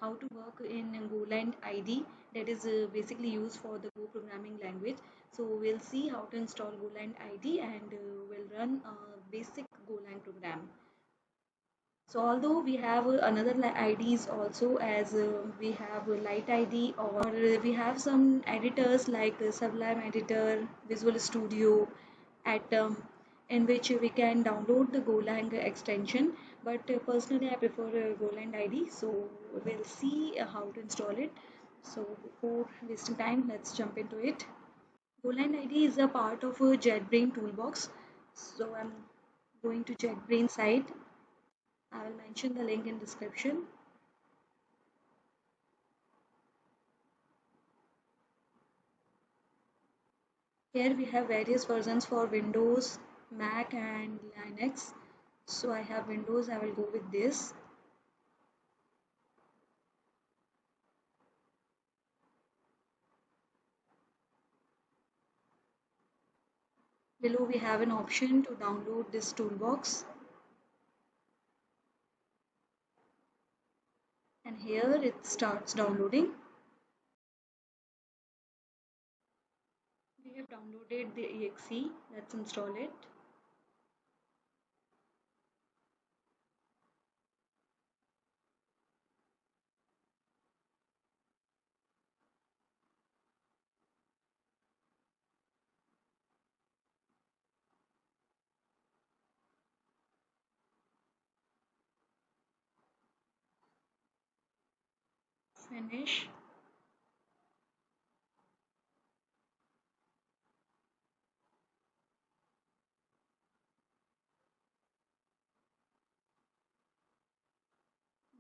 how to work in Goland IDE, that is basically used for the Go programming language. So we'll see how to install Goland IDE and we'll run a basic Golang program. So although we have another IDs also, as we have Light ID, or we have some editors like Sublime Editor, Visual Studio, Atom, in which we can download the Golang extension. But personally, I prefer Golang ID. So we'll see how to install it. So before wasting time, let's jump into it. Golang ID is a part of a JetBrains toolbox. So I'm going to JetBrains site. I will mention the link in description. Here we have various versions for Windows, Mac and Linux. So I have Windows, I will go with this. Below we have an option to download this toolbox. And here it starts downloading. We have downloaded the exe. Let's install it. Finish.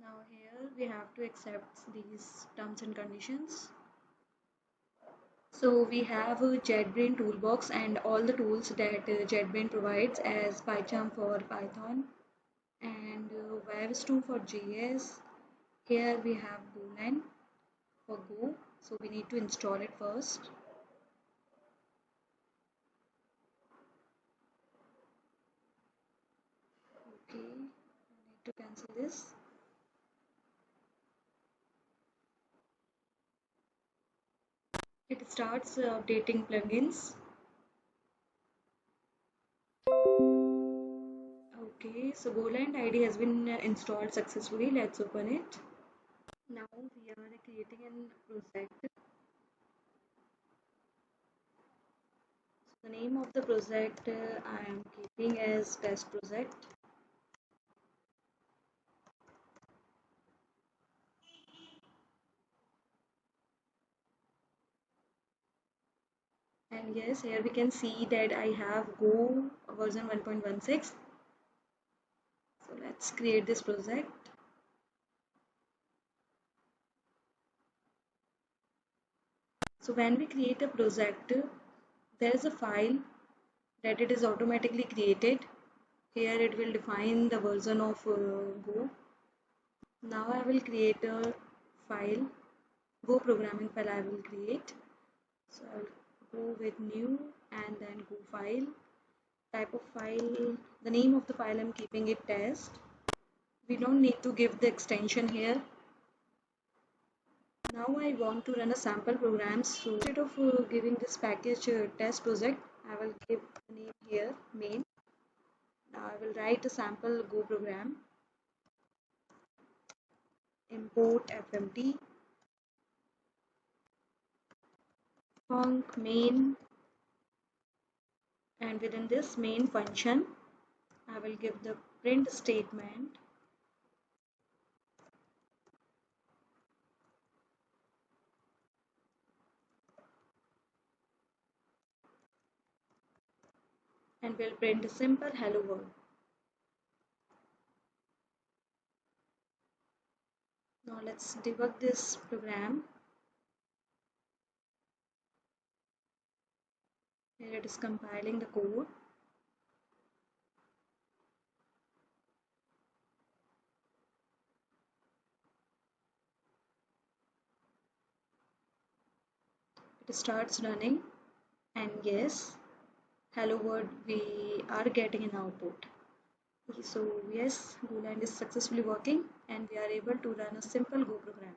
Now here we have to accept these terms and conditions. So we have a JetBrains toolbox and all the tools that JetBrains provides, as PyCharm for Python and Webstone for JS. Here we have Golang for Go. So we need to install it first. Okay, I need to cancel this. It starts updating plugins. Okay, so Goland IDE has been installed successfully. Let's open it. Now we are creating a project. So the name of the project I am keeping as test project. And yes, here we can see that I have Go version 1.16. So let's create this project. So when we create a project, there is a file that it is automatically created. Here it will define the version of Go. Now I will create a file, Go programming file I will create. So I will go with new and then Go file. Type of file, the name of the file I'm keeping it test. We don't need to give the extension here. Now I want to run a sample program, so instead of giving this package test project, I will give the name here main. Now I will write a sample Go program, import fmt func main, and within this main function I will give the print statement. And will print a simple hello world. Now let's debug this program. Here it is compiling the code. It starts running, and yes, hello world we are getting an output. So yes, Golang is successfully working and we are able to run a simple Go program.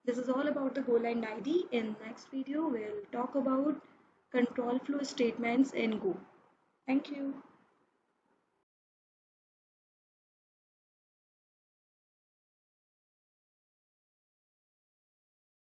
This is all about the Golang IDE. In next video, we'll talk about control flow statements in Go. Thank you.